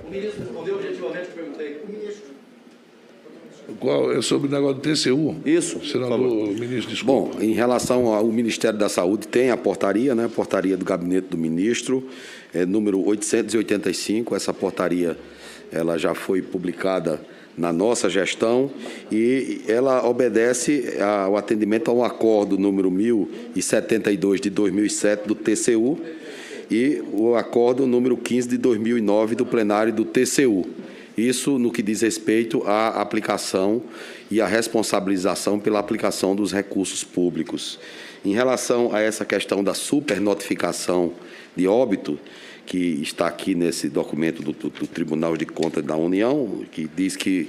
O ministro respondeu objetivamente o que perguntei. O ministro. Qual é sobre o negócio do TCU? Isso. Senador, ministro, desculpa. Bom, em relação ao Ministério da Saúde, tem a portaria, né? Portaria do Gabinete do Ministro, número 885. Essa portaria ela já foi publicada na nossa gestão e ela obedece ao atendimento ao acordo número 1072 de 2007 do TCU e o acordo número 15 de 2009 do plenário do TCU. Isso no que diz respeito à aplicação e à responsabilização pela aplicação dos recursos públicos. Em relação a essa questão da supernotificação de óbito, que está aqui nesse documento do Tribunal de Contas da União, que diz que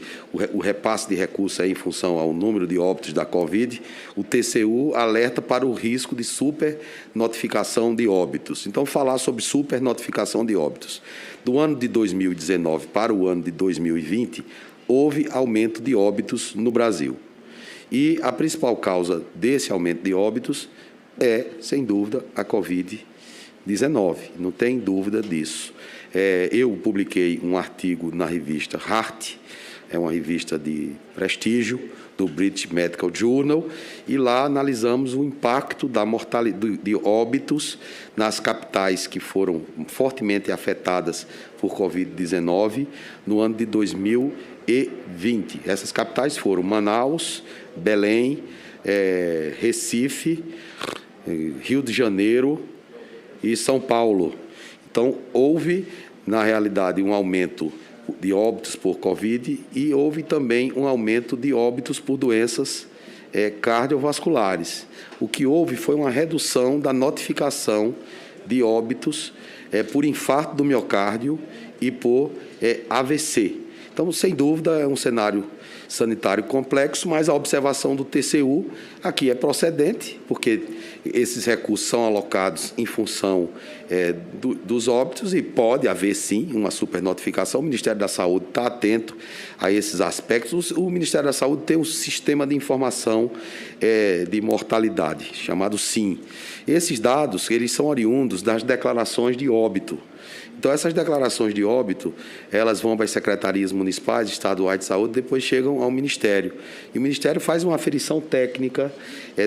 o repasse de recursos é em função ao número de óbitos da Covid, o TCU alerta para o risco de supernotificação de óbitos. Então, falar sobre supernotificação de óbitos. Do ano de 2019 para o ano de 2020, houve aumento de óbitos no Brasil. E a principal causa desse aumento de óbitos é, sem dúvida, a Covid-19, não tem dúvida disso. Eu publiquei um artigo na revista Heart, é uma revista de prestígio do British Medical Journal, e lá analisamos o impacto da mortalidade de óbitos nas capitais que foram fortemente afetadas por Covid-19 no ano de 2020. Essas capitais foram Manaus, Belém, Recife, Rio de Janeiro e São Paulo. Então, houve, na realidade, um aumento de óbitos por Covid e houve também um aumento de óbitos por doenças cardiovasculares. O que houve foi uma redução da notificação de óbitos por infarto do miocárdio e por AVC. Então, sem dúvida, é um cenário sanitário complexo, mas a observação do TCU aqui é procedente, porque esses recursos são alocados em função dos óbitos e pode haver, sim, uma supernotificação. O Ministério da Saúde está atento a esses aspectos. O Ministério da Saúde tem um sistema de informação de mortalidade, chamado SIM. Esses dados eles são oriundos das declarações de óbito. Então, essas declarações de óbito, elas vão para as secretarias municipais, estaduais de saúde, depois chegam ao Ministério. E o Ministério faz uma aferição técnica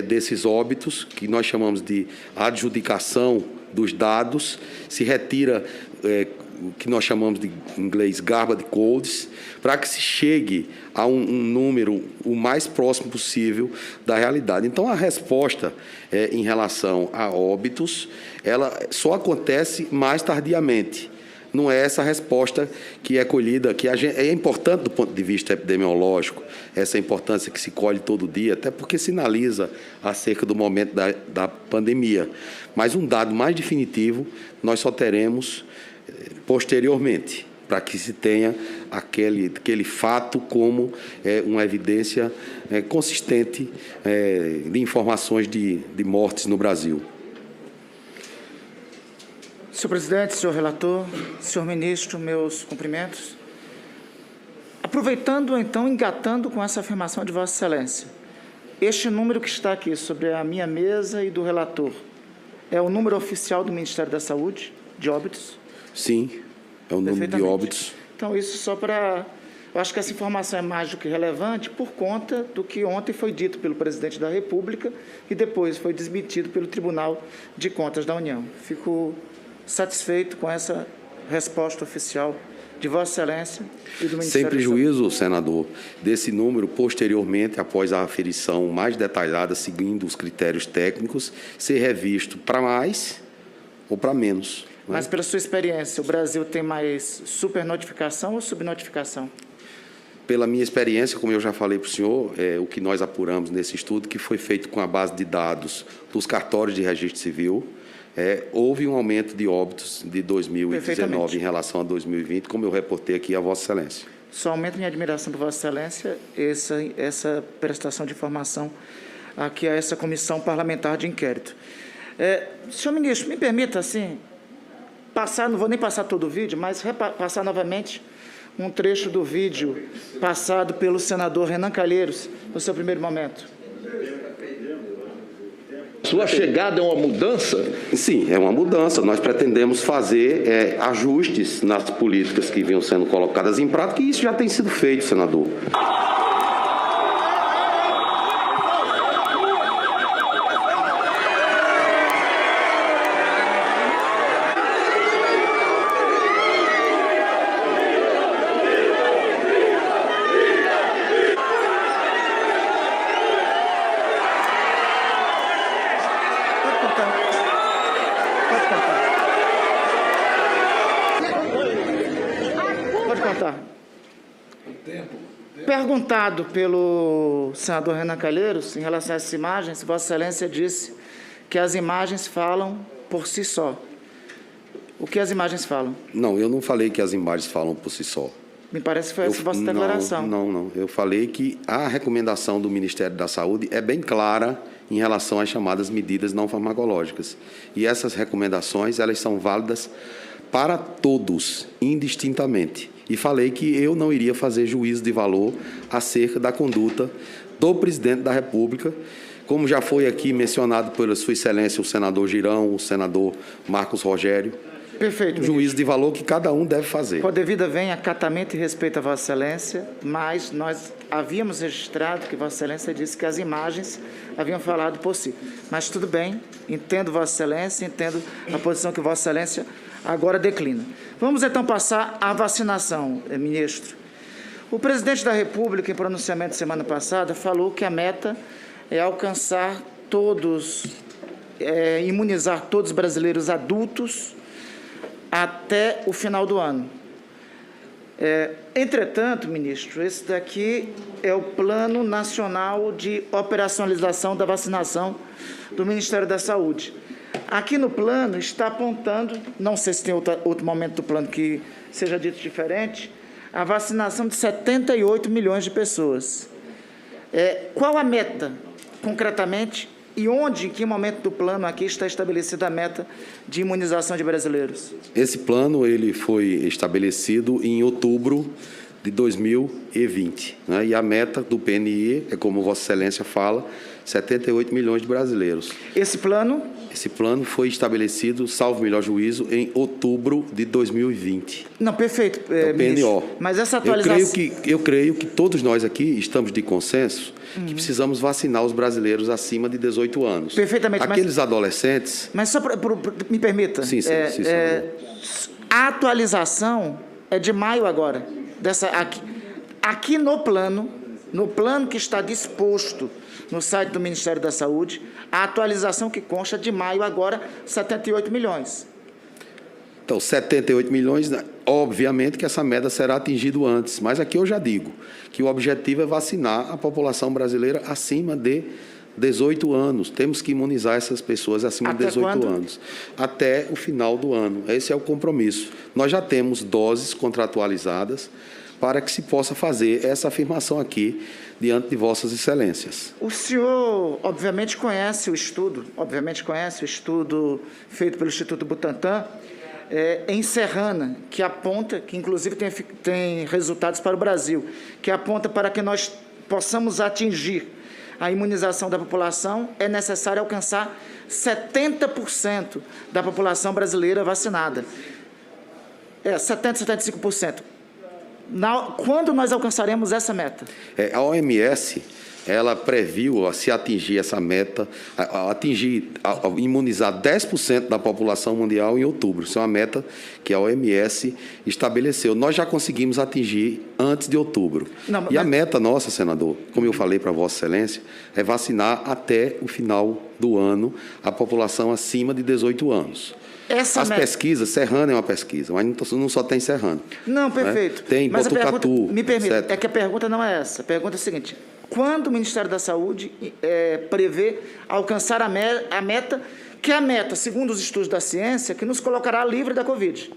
desses óbitos, que nós chamamos de adjudicação dos dados, se retira o que nós chamamos de, em inglês, garbage codes, para que se chegue a um número o mais próximo possível da realidade. Então, a resposta em relação a óbitos, ela só acontece mais tardiamente. Não é essa resposta que é colhida, que é importante do ponto de vista epidemiológico, essa importância que se colhe todo dia, até porque sinaliza acerca do momento da pandemia. Mas um dado mais definitivo nós só teremos posteriormente, para que se tenha aquele fato como uma evidência consistente de informações de mortes no Brasil. Senhor presidente, senhor relator, senhor ministro, meus cumprimentos. Aproveitando, então, engatando com essa afirmação de Vossa Excelência, este número que está aqui sobre a minha mesa e do relator é o número oficial do Ministério da Saúde, de óbitos? Sim, é o número de óbitos. Então, isso só para... Eu acho que essa informação é mais do que relevante por conta do que ontem foi dito pelo presidente da República e depois foi desmentido pelo Tribunal de Contas da União. Fico satisfeito com essa resposta oficial de Vossa Excelência e do Ministério da Saúde. Sem prejuízo, senador, desse número, posteriormente, após a aferição mais detalhada, seguindo os critérios técnicos, ser revisto para mais ou para menos. Mas, pela sua experiência, o Brasil tem mais supernotificação ou subnotificação? Pela minha experiência, como eu já falei para o senhor, o que nós apuramos nesse estudo, que foi feito com a base de dados dos cartórios de registro civil, houve um aumento de óbitos de 2019 em relação a 2020, como eu reportei aqui a Vossa Excelência. Só aumenta minha admiração por Vossa Excelência essa prestação de informação aqui a essa comissão parlamentar de inquérito. Senhor ministro, me permita, assim, não vou nem passar todo o vídeo, mas repassar novamente um trecho do vídeo passado pelo senador Renan Calheiros no seu primeiro momento. Sua chegada é uma mudança? Sim, é uma mudança. Nós pretendemos fazer ajustes nas políticas que vinham sendo colocadas em prática, e isso já tem sido feito, senador. Pode contar. Perguntado pelo senador Renan Calheiros em relação a essas imagens, Vossa Excelência disse que as imagens falam por si só. O que as imagens falam? Não, eu não falei que as imagens falam por si só. Me parece que foi essa vossa declaração. Não. Eu falei que a recomendação do Ministério da Saúde é bem clara em relação às chamadas medidas não farmacológicas. E essas recomendações, elas são válidas para todos, indistintamente. E falei que eu não iria fazer juízo de valor acerca da conduta do presidente da República, como já foi aqui mencionado pela Sua Excelência o senador Girão, o senador Marcos Rogério. Perfeito. Um juízo de valor que cada um deve fazer. Com a devida venha, acatamento e respeito a Vossa Excelência, mas nós havíamos registrado que Vossa Excelência disse que as imagens haviam falado por si. Mas tudo bem, entendo Vossa Excelência, entendo a posição que Vossa Excelência agora declina. Vamos então passar à vacinação, ministro. O presidente da República, em pronunciamento semana passada, falou que a meta é alcançar todos, imunizar todos os brasileiros adultos até o final do ano. Entretanto, ministro, esse daqui é o Plano Nacional de Operacionalização da Vacinação do Ministério da Saúde. Aqui no plano está apontando, não sei se tem outro momento do plano que seja dito diferente, a vacinação de 78 milhões de pessoas. Qual a meta, concretamente, e onde, em que momento do plano aqui está estabelecida a meta de imunização de brasileiros? Esse plano ele foi estabelecido em outubro de 2020. Né? E a meta do PNI é, como Vossa Excelência fala, 78 milhões de brasileiros. Esse plano? Esse plano foi estabelecido, salvo melhor juízo, em outubro de 2020. Não, perfeito, o PNO. Mas essa atualização... Eu creio que todos nós aqui estamos de consenso que precisamos vacinar os brasileiros acima de 18 anos. Perfeitamente. Aqueles adolescentes... Mas só me permita. Sim, a atualização é de maio agora. Aqui no plano que está disposto no site do Ministério da Saúde, a atualização que consta de maio agora, 78 milhões. Então, 78 milhões, obviamente que essa meta será atingida antes, mas aqui eu já digo que o objetivo é vacinar a população brasileira acima de 18 anos. Temos que imunizar essas pessoas acima de 18 anos. Até o final do ano. Esse é o compromisso. Nós já temos doses contratualizadas para que se possa fazer essa afirmação aqui diante de Vossas Excelências. O senhor, obviamente, conhece o estudo feito pelo Instituto Butantan, em Serrana, que aponta, que inclusive tem resultados para o Brasil, que aponta para que nós possamos atingir a imunização da população, é necessário alcançar 70% da população brasileira vacinada. 70%, 75%. Quando nós alcançaremos essa meta? A OMS, ela previu, se atingir essa meta, imunizar 10% da população mundial em outubro. Isso é uma meta que a OMS estabeleceu. Nós já conseguimos atingir antes de outubro. A meta nossa, senador, como eu falei para Vossa Excelência, é vacinar até o final do ano a população acima de 18 anos. Pesquisas, Serrana é uma pesquisa, mas não só tem Serrana. Não, perfeito. Né? Tem Botucatu. Me permita, é que a pergunta não é essa. A pergunta é a seguinte: quando o Ministério da Saúde prevê alcançar a meta, que é a meta, segundo os estudos da ciência, que nos colocará livre da Covid?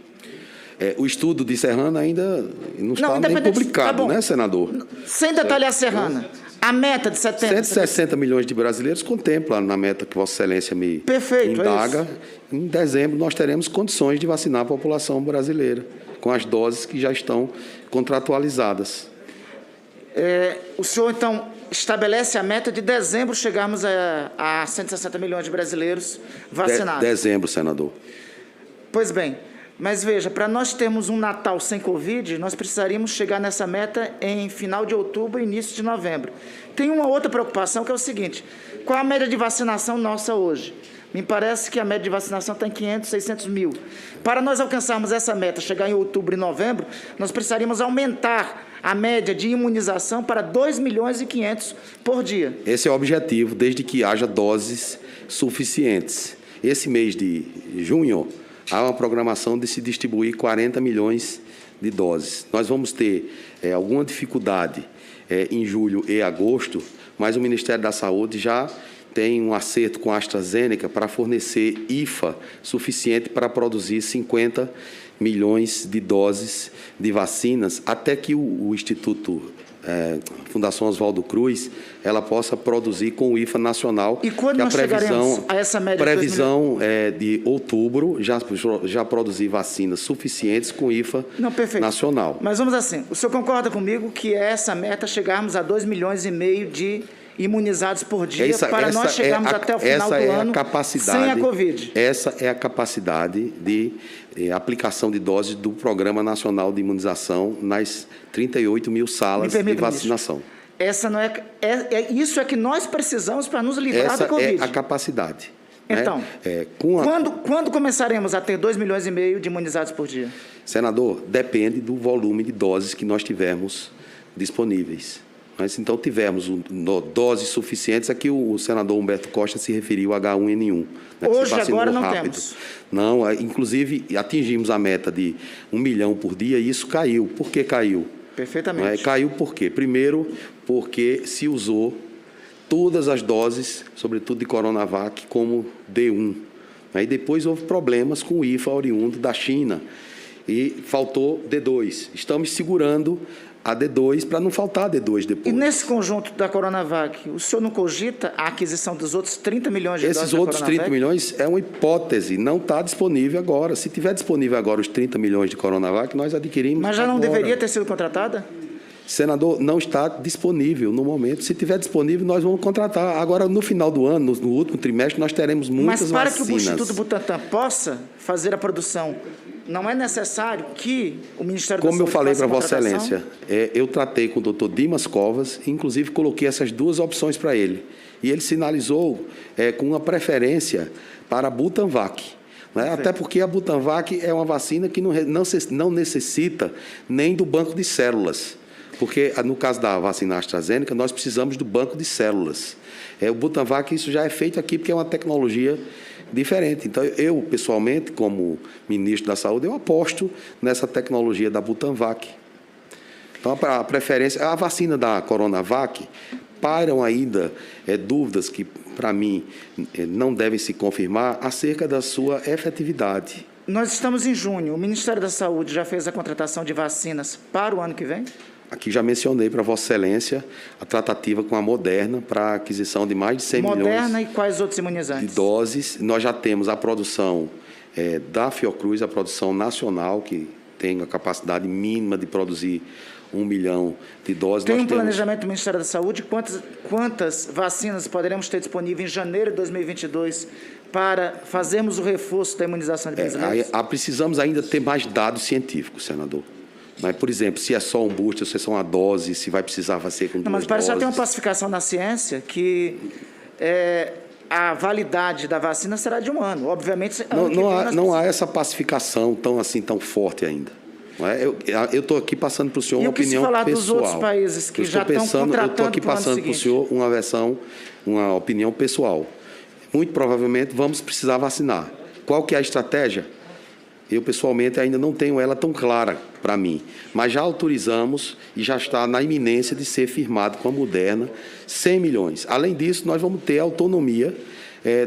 O estudo de Serrana ainda não está nem publicado, né, senador? Sem detalhar Serrana. A meta de 160 milhões de brasileiros contempla na meta que Vossa Excelência me indaga. Em dezembro, nós teremos condições de vacinar a população brasileira com as doses que já estão contratualizadas. O senhor, então, estabelece a meta de dezembro chegarmos a 160 milhões de brasileiros vacinados. Dezembro, senador. Pois bem, mas veja, para nós termos um Natal sem Covid, nós precisaríamos chegar nessa meta em final de outubro e início de novembro. Tem uma outra preocupação, que é o seguinte: qual a média de vacinação nossa hoje? Me parece que a média de vacinação está em 500, 600 mil. Para nós alcançarmos essa meta, chegar em outubro e novembro, nós precisaríamos aumentar a média de imunização para 2 milhões e 500 por dia. Esse é o objetivo, desde que haja doses suficientes. Esse mês de junho, há uma programação de se distribuir 40 milhões de doses. Nós vamos ter alguma dificuldade em julho e agosto, mas o Ministério da Saúde já tem um acerto com a AstraZeneca para fornecer IFA suficiente para produzir 50 milhões de doses de vacinas, até que o Instituto Fundação Oswaldo Cruz ela possa produzir com o IFA nacional. E quando nós chegaremos a essa média? Previsão de outubro já produzir vacinas suficientes com IFA nacional. Mas vamos assim, o senhor concorda comigo que essa meta chegarmos a 2 milhões e meio de imunizados por dia para nós chegarmos até o final do ano sem a Covid? Essa é a capacidade de aplicação de doses do Programa Nacional de Imunização nas 38 mil salas de vacinação. Ministro, essa não isso é que nós precisamos para nos livrar da Covid. Essa é a capacidade. Então, quando começaremos a ter 2 milhões e meio de imunizados por dia? Senador, depende do volume de doses que nós tivermos disponíveis. Mas, então, tivemos doses suficientes. Aqui o senador Humberto Costa se referiu ao H1N1. Né, hoje, agora, não temos. Não, inclusive, atingimos a meta de 1 milhão por dia e isso caiu. Por que caiu? Perfeitamente. Caiu por quê? Primeiro, porque se usou todas as doses, sobretudo de Coronavac, como D1. Aí depois houve problemas com o IFA oriundo da China e faltou D2. Estamos segurando a D2 para não faltar D2 depois. E nesse conjunto da Coronavac, o senhor não cogita a aquisição dos outros 30 milhões de doses da Coronavac? Esses outros 30 milhões é uma hipótese, não está disponível agora. Se tiver disponível agora os 30 milhões de Coronavac, nós adquirimos. Mas já não deveria ter sido contratada? Senador, não está disponível no momento. Se tiver disponível, nós vamos contratar. Agora, no final do ano, no último trimestre, nós teremos muitas vacinas. Mas para que o Instituto Butantan possa fazer a produção, não é necessário que o Ministério da Saúde... Como eu falei para Vossa Excelência, eu tratei com o doutor Dimas Covas, inclusive coloquei essas duas opções para ele. E ele sinalizou com uma preferência para a Butanvac. Né? Até porque a Butanvac é uma vacina que não necessita nem do banco de células. Porque, no caso da vacina AstraZeneca, nós precisamos do banco de células. O Butanvac, isso já é feito aqui porque é uma tecnologia diferente. Então, eu, pessoalmente, como ministro da Saúde, eu aposto nessa tecnologia da Butanvac. Então, a preferência... A vacina da Coronavac, pairam ainda dúvidas que, para mim, não devem se confirmar acerca da sua efetividade. Nós estamos em junho. O Ministério da Saúde já fez a contratação de vacinas para o ano que vem? Aqui já mencionei para Vossa Excelência a tratativa com a Moderna para a aquisição de mais de 100 milhões... Moderna e quais outros imunizantes? ...de doses. Nós já temos a produção da Fiocruz, a produção nacional, que tem a capacidade mínima de produzir 1 milhão de doses. Tem um planejamento do Ministério da Saúde? Quantas vacinas poderemos ter disponível em janeiro de 2022 para fazermos o reforço da imunização de brasileiros? Precisamos ainda ter mais dados científicos, senador. Mas, por exemplo, se é só um booster, se é só uma dose, se vai precisar ser com duas doses. Mas parece que já tem uma classificação na ciência que a validade da vacina será de 1 ano. Obviamente, não há essa pacificação tão forte ainda. Eu estou aqui passando para o senhor uma opinião pessoal. E o que se falar dos outros países que já estão contratando? Eu estou aqui passando para o senhor uma opinião pessoal. Muito provavelmente vamos precisar vacinar. Qual que é a estratégia? Eu, pessoalmente, ainda não tenho ela tão clara para mim, mas já autorizamos e já está na iminência de ser firmado com a Moderna 100 milhões. Além disso, nós vamos ter autonomia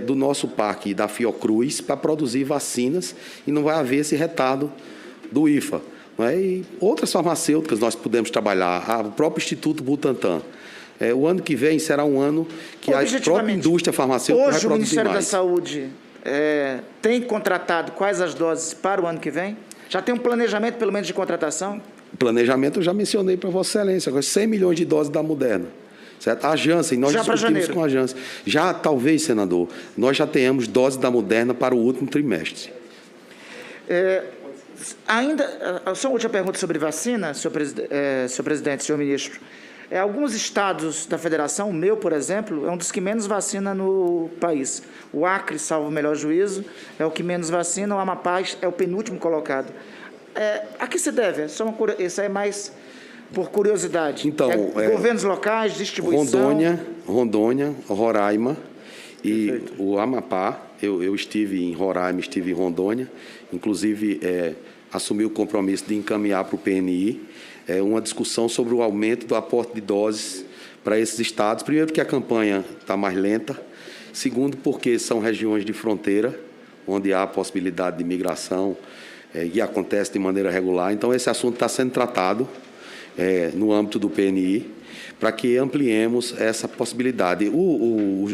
do nosso parque da Fiocruz para produzir vacinas e não vai haver esse retardo do IFA. E outras farmacêuticas nós podemos trabalhar, o próprio Instituto Butantan. O ano que vem será um ano que a própria indústria farmacêutica vai produzir mais. Hoje o Ministério da Saúde tem contratado quais as doses para o ano que vem? Já tem um planejamento, pelo menos, de contratação? Planejamento eu já mencionei para Vossa Excelência, agora 100 milhões de doses da Moderna. Certo? A Janssen, nós Já para discutimos janeiro. com a Janssen. Já, talvez, senador, nós já tenhamos doses da Moderna para o último trimestre. Só uma última pergunta sobre vacina, senhor presidente, senhor ministro. Alguns estados da federação, o meu, por exemplo, é um dos que menos vacina no país. O Acre, salvo o melhor juízo, é o que menos vacina, o Amapá é o penúltimo colocado. A que se deve? Isso é mais por curiosidade. Então, governos locais, distribuição... Rondônia, Roraima e o Amapá. Eu estive em Roraima, estive em Rondônia, inclusive assumi o compromisso de encaminhar para o PNI uma discussão sobre o aumento do aporte de doses para esses estados. Primeiro, porque a campanha está mais lenta. Segundo, porque são regiões de fronteira, onde há possibilidade de migração e acontece de maneira regular. Então, esse assunto está sendo tratado no âmbito do PNI, para que ampliemos essa possibilidade.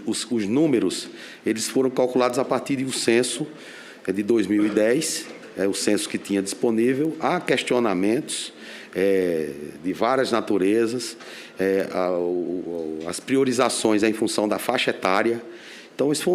Os números, eles foram calculados a partir de um censo de 2010, o censo que tinha disponível. Há questionamentos de várias naturezas, as priorizações em função da faixa etária. Então, isso foi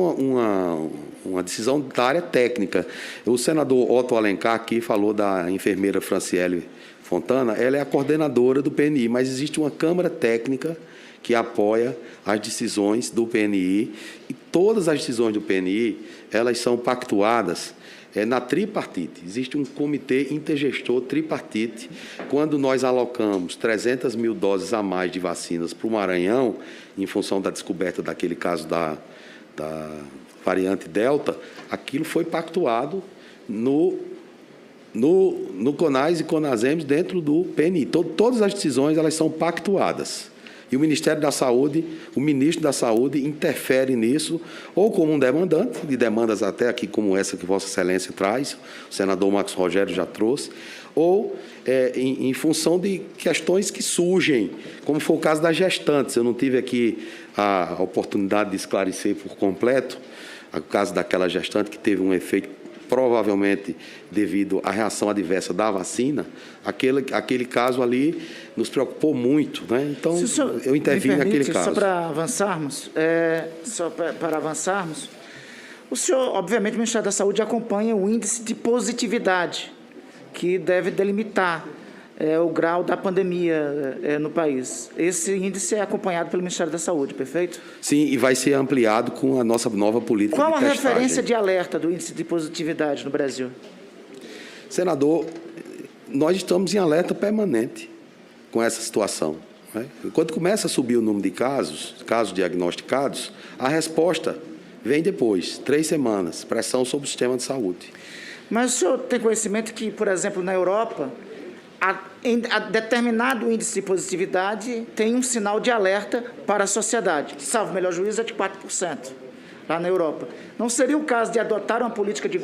uma decisão da área técnica. O senador Otto Alencar aqui falou da enfermeira Franciele Fontana, ela é a coordenadora do PNI, mas existe uma Câmara Técnica que apoia as decisões do PNI, e todas as decisões do PNI, elas são pactuadas na tripartite. Existe um comitê intergestor tripartite. Quando nós alocamos 300 mil doses a mais de vacinas para o Maranhão, em função da descoberta daquele caso da variante Delta, aquilo foi pactuado no CONAS e CONASEMS dentro do PNI. Todas as decisões, elas são pactuadas. E o Ministério da Saúde, o ministro da Saúde, interfere nisso, ou como um demandante, de demandas até aqui como essa que Vossa Excelência traz, o senador Marcos Rogério já trouxe, ou em função de questões que surgem, como foi o caso das gestantes. Eu não tive aqui a oportunidade de esclarecer por completo o caso daquela gestante que teve um efeito provavelmente devido à reação adversa da vacina. Aquele caso ali nos preocupou muito, né? Então, eu intervim naquele caso. Só para avançarmos, o senhor, obviamente, o Ministério da Saúde acompanha o índice de positividade, que deve delimitar o grau da pandemia no país. Esse índice é acompanhado pelo Ministério da Saúde, perfeito? Sim, e vai ser ampliado com a nossa nova política de testagem. Qual a referência de alerta do índice de positividade no Brasil? Senador, nós estamos em alerta permanente com essa situação, né? Quando começa a subir o número de casos diagnosticados, a resposta vem depois, 3 semanas, pressão sobre o sistema de saúde. Mas o senhor tem conhecimento que, por exemplo, na Europa, a determinado índice de positividade tem um sinal de alerta para a sociedade, que, salvo o melhor juízo, é de 4%, lá na Europa. Não seria o caso de adotar uma política de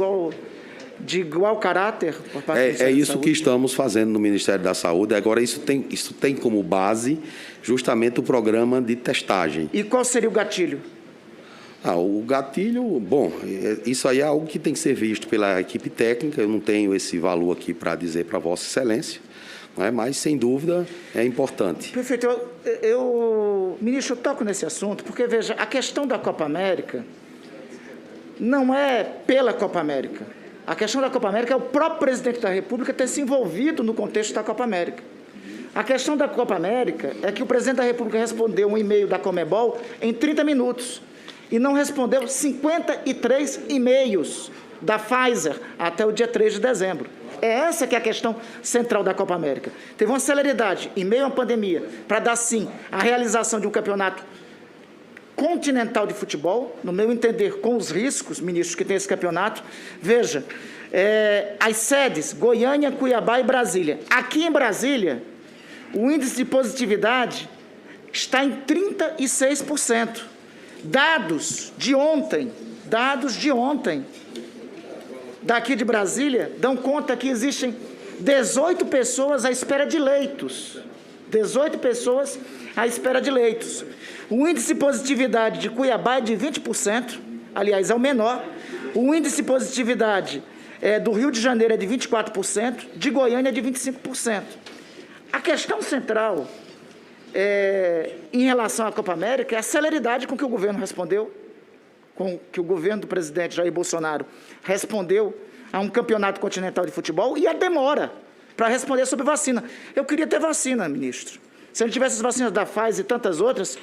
igual caráter por parte do Ministério da Saúde? Isso que estamos fazendo no Ministério da Saúde. Agora, isso tem como base justamente o programa de testagem. E qual seria o gatilho? O gatilho, bom, isso aí é algo que tem que ser visto pela equipe técnica. Eu não tenho esse valor aqui para dizer para Vossa Excelência, mas, sem dúvida, é importante. Prefeito, ministro, eu toco nesse assunto porque, veja, a questão da Copa América não é pela Copa América. A questão da Copa América é o próprio presidente da República ter se envolvido no contexto da Copa América. A questão da Copa América é que o presidente da República respondeu um e-mail da Conmebol em 30 minutos e não respondeu 53 e-mails da Pfizer até o dia 3 de dezembro. É essa que é a questão central da Copa América. Teve uma celeridade, em meio à pandemia, para dar, sim, a realização de um campeonato continental de futebol, no meu entender, com os riscos, ministros, que tem esse campeonato. Veja, as sedes, Goiânia, Cuiabá e Brasília. Aqui em Brasília, o índice de positividade está em 36%. Dados de ontem, daqui de Brasília, dão conta que existem 18 pessoas à espera de leitos. 18 pessoas à espera de leitos. O índice de positividade de Cuiabá é de 20%, aliás, é o menor. O índice de positividade do Rio de Janeiro é de 24%, de Goiânia é de 25%. A questão central em relação à Copa América é a celeridade com que o governo respondeu, com que o governo do presidente Jair Bolsonaro respondeu a um campeonato continental de futebol e a demora para responder sobre vacina. Eu queria ter vacina, ministro. Se ele tivesse as vacinas da Pfizer e tantas outras,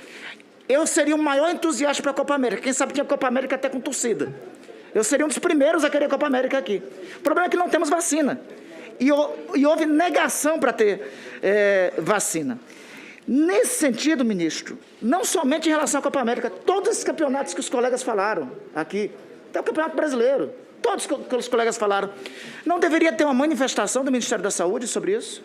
eu seria o maior entusiasta para a Copa América. Quem sabe tinha Copa América até com torcida. Eu seria um dos primeiros a querer Copa América aqui. O problema é que não temos vacina. E houve negação para ter vacina. Nesse sentido, ministro, não somente em relação à Copa América, todos esses campeonatos que os colegas falaram aqui, até o Campeonato Brasileiro, todos que os colegas falaram, não deveria ter uma manifestação do Ministério da Saúde sobre isso?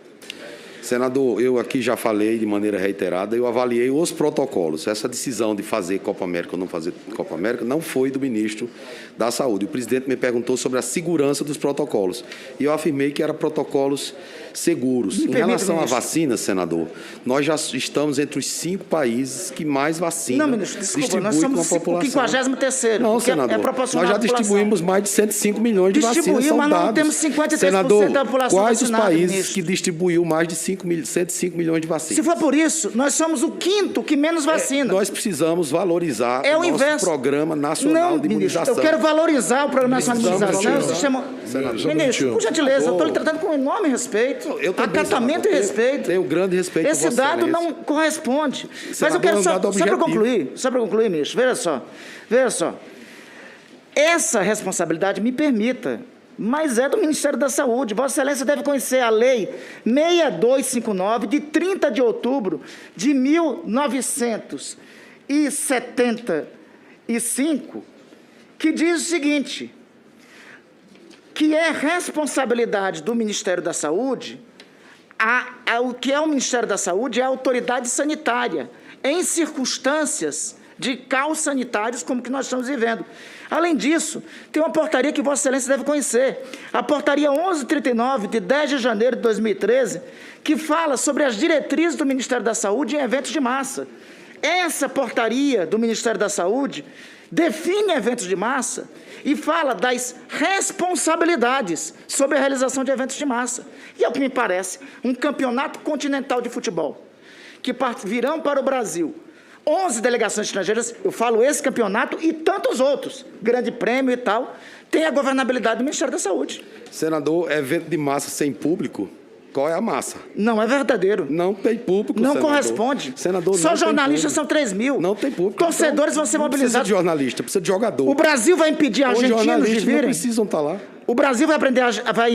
Senador, eu aqui já falei de maneira reiterada, eu avaliei os protocolos. Essa decisão de fazer Copa América ou não fazer Copa América não foi do ministro da Saúde. O presidente me perguntou sobre a segurança dos protocolos. E eu afirmei que eram protocolos seguros. Em relação à vacina, senador, nós já estamos entre os 5 países que mais vacinam. Não, ministro, desculpa, nós somos o 53º. Não, senador, nós já distribuímos mais de 105 milhões de vacinas, são mas dados. não temos 53% senador, da população quais os países ministro? que distribuiu mais de 105 milhões de vacinas? Se for por isso, nós somos o 5º que menos vacina. Nós precisamos valorizar o nosso inverso. Programa Nacional de Imunização. Eu quero valorizar o Programa Nacional de Imunização. Ministro, por gentileza, eu estou lhe tratando com enorme respeito, acatamento e respeito. Tenho grande respeito por Esse dado não corresponde. Mas eu quero só para concluir, ministro, veja só. Essa responsabilidade, me permita, mas é do Ministério da Saúde. Vossa Excelência deve conhecer a Lei 6259, de 30 de outubro de 1975, que diz o seguinte, que é responsabilidade do Ministério da Saúde, o que é o Ministério da Saúde é a autoridade sanitária, em circunstâncias de caos sanitários como que nós estamos vivendo. Além disso, tem uma portaria que Vossa Excelência deve conhecer, a portaria 1139, de 10 de janeiro de 2013, que fala sobre as diretrizes do Ministério da Saúde em eventos de massa. Essa portaria do Ministério da Saúde define eventos de massa e fala das responsabilidades sobre a realização de eventos de massa. E é o que me parece, um campeonato continental de futebol, que virão para o Brasil 11 delegações estrangeiras, eu falo esse campeonato e tantos outros, grande prêmio e tal, tem a governabilidade do Ministério da Saúde. Senador, evento de massa sem público, qual é a massa? Não é verdadeiro. Não tem público, não senador. Corresponde. Senador, só não jornalistas tem são 3 mil. Não tem público. Torcedores vão ser mobilizados. Não precisa de jornalista, precisa de jogador. O Brasil vai impedir argentinos de virem? Não precisam estar lá. O Brasil vai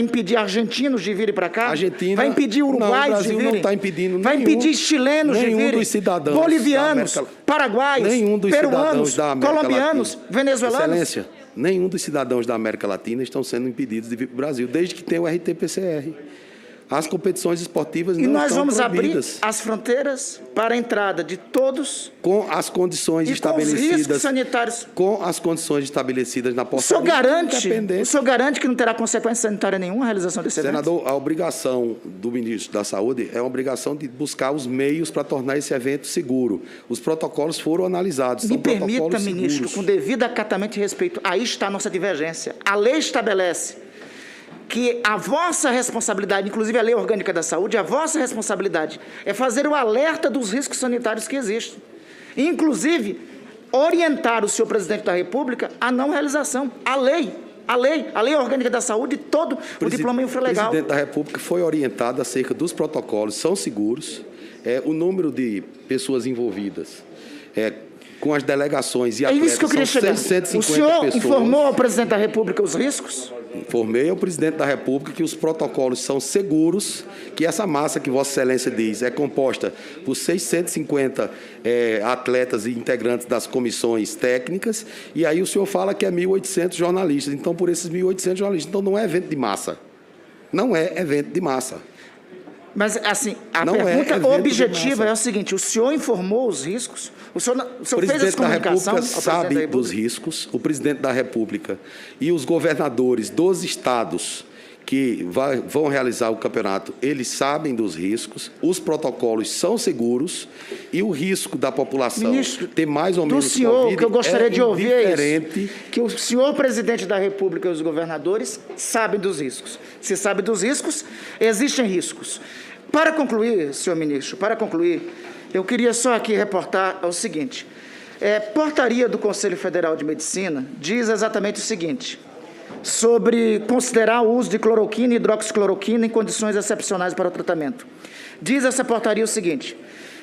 impedir argentinos de virem para cá? Argentina, vai impedir uruguaios de virem? O Brasil não está impedindo vai impedir chilenos de virem? Dos cidadãos bolivianos, paraguaios, peruanos, colombianos, venezuelanos? Excelência, nenhum dos cidadãos da América Latina estão sendo impedidos de vir para o Brasil, desde que tem o RT-PCR. As competições esportivas não estão proibidas. E nós vamos abrir as fronteiras para a entrada de todos com as condições estabelecidas. Com os riscos sanitários. Com as condições estabelecidas na portaria. O senhor garante que não terá consequência sanitária nenhuma a realização desse evento? Senador, a obrigação do ministro da Saúde é uma obrigação de buscar os meios para tornar esse evento seguro. Os protocolos foram analisados. Me permita, ministro, com devido acatamento e respeito, aí está a nossa divergência. A lei estabelece que a vossa responsabilidade, inclusive a Lei Orgânica da Saúde, a vossa responsabilidade é fazer o alerta dos riscos sanitários que existem. Inclusive, orientar o senhor presidente da República a não realização. A Lei Orgânica da Saúde e todo o diploma infralegal. O presidente da República foi orientado acerca dos protocolos, são seguros, o número de pessoas envolvidas, com as delegações e atletas, isso que eu queria chegar. 650 o senhor pessoas. Informou ao presidente da República os riscos? Informei ao presidente da República que os protocolos são seguros, que essa massa que Vossa Excelência diz é composta por 650 atletas e integrantes das comissões técnicas, e aí o senhor fala que é 1.800 jornalistas. Então, por esses 1.800 jornalistas, então não é evento de massa. Não é evento de massa. Mas, assim, a pergunta objetiva é o seguinte, o senhor informou os riscos? O senhor fez essa comunicação? O presidente da República sabe dos riscos, o presidente da República e os governadores dos estados que vão realizar o campeonato, eles sabem dos riscos, os protocolos são seguros e o risco da população Ministro, ter mais ou menos do senhor, Covid o que eu gostaria de ouvir é indiferente. isso, que o senhor presidente da República e os governadores sabem dos riscos. Se sabe dos riscos, existem riscos. Para concluir, senhor ministro, eu queria só aqui reportar o seguinte. Portaria do Conselho Federal de Medicina diz exatamente o seguinte, sobre considerar o uso de cloroquina e hidroxicloroquina em condições excepcionais para o tratamento. Diz essa portaria o seguinte: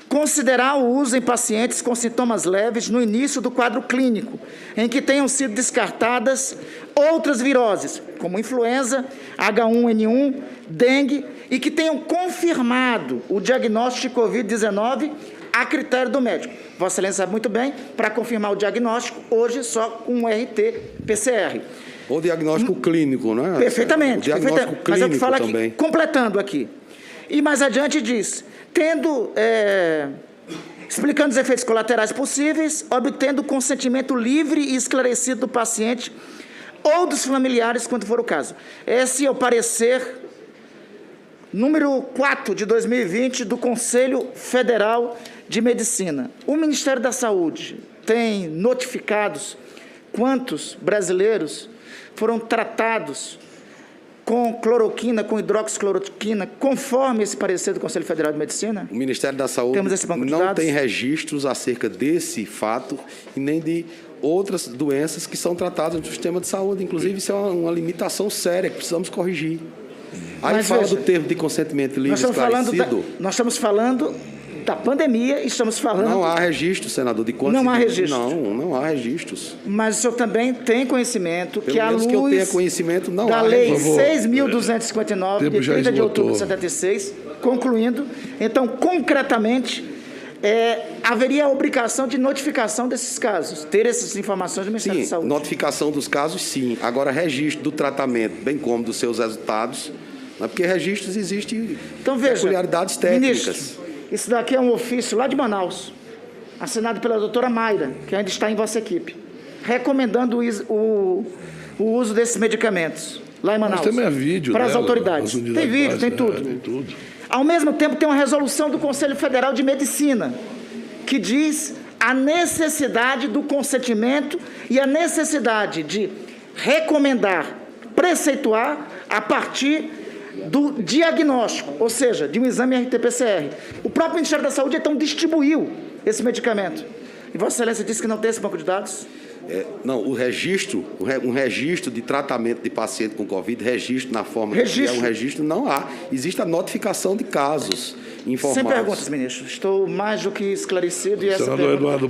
considerar o uso em pacientes com sintomas leves no início do quadro clínico, em que tenham sido descartadas outras viroses, como influenza, H1N1, dengue, e que tenham confirmado o diagnóstico de Covid-19 a critério do médico. Vossa Excelência sabe muito bem, para confirmar o diagnóstico, hoje só com um RT-PCR. Ou diagnóstico clínico, né? Perfeitamente. O diagnóstico Mas eu te clínico falo também. aqui, completando aqui. E mais adiante diz, explicando os efeitos colaterais possíveis, obtendo consentimento livre e esclarecido do paciente ou dos familiares, quando for o caso. Esse é o parecer número 4 de 2020 do Conselho Federal de Medicina. O Ministério da Saúde tem notificados quantos brasileiros foram tratados com cloroquina, com hidroxicloroquina, conforme esse parecer do Conselho Federal de Medicina? O Ministério da Saúde Temos esse banco de não dados? tem registros acerca desse fato e nem de outras doenças que são tratadas no sistema de saúde. Inclusive, isso é uma limitação séria que precisamos corrigir. Aí Mas fala veja, do termo de consentimento livre nós estamos falando da pandemia e estamos falando... Não há registro, senador, de quantos... Não há registros. Não há registros. Mas o senhor também tem conhecimento que, à luz que eu tenha conhecimento, não da há Lei registro. 6.259, de 30 de outubro de 76, concluindo, então, concretamente, haveria a obrigação de notificação desses casos, ter essas informações do Ministério da Sim, Saúde. notificação dos casos, sim. Agora, registro do tratamento, bem como dos seus resultados, não é porque registros existem Então, veja, peculiaridades técnicas. ministro, isso daqui é um ofício lá de Manaus, assinado pela doutora Mayra, que ainda está em vossa equipe, recomendando o uso desses medicamentos lá em Manaus. Mas também é vídeo para as dela, autoridades. as Tem vídeo, tem tudo. tem tudo. Ao mesmo tempo, tem uma resolução do Conselho Federal de Medicina, que diz a necessidade do consentimento e a necessidade de recomendar, preceituar a partir do diagnóstico, ou seja, de um exame RT-PCR. O próprio Ministério da Saúde, então, distribuiu esse medicamento. E Vossa Excelência disse que não tem esse banco de dados? Não, um registro de tratamento de paciente com Covid, registro na forma Registro. que é um registro, não há. Existe a notificação de casos informados. Sem perguntas, ministro. Estou mais do que esclarecido e essa Senador pergunta... Eduardo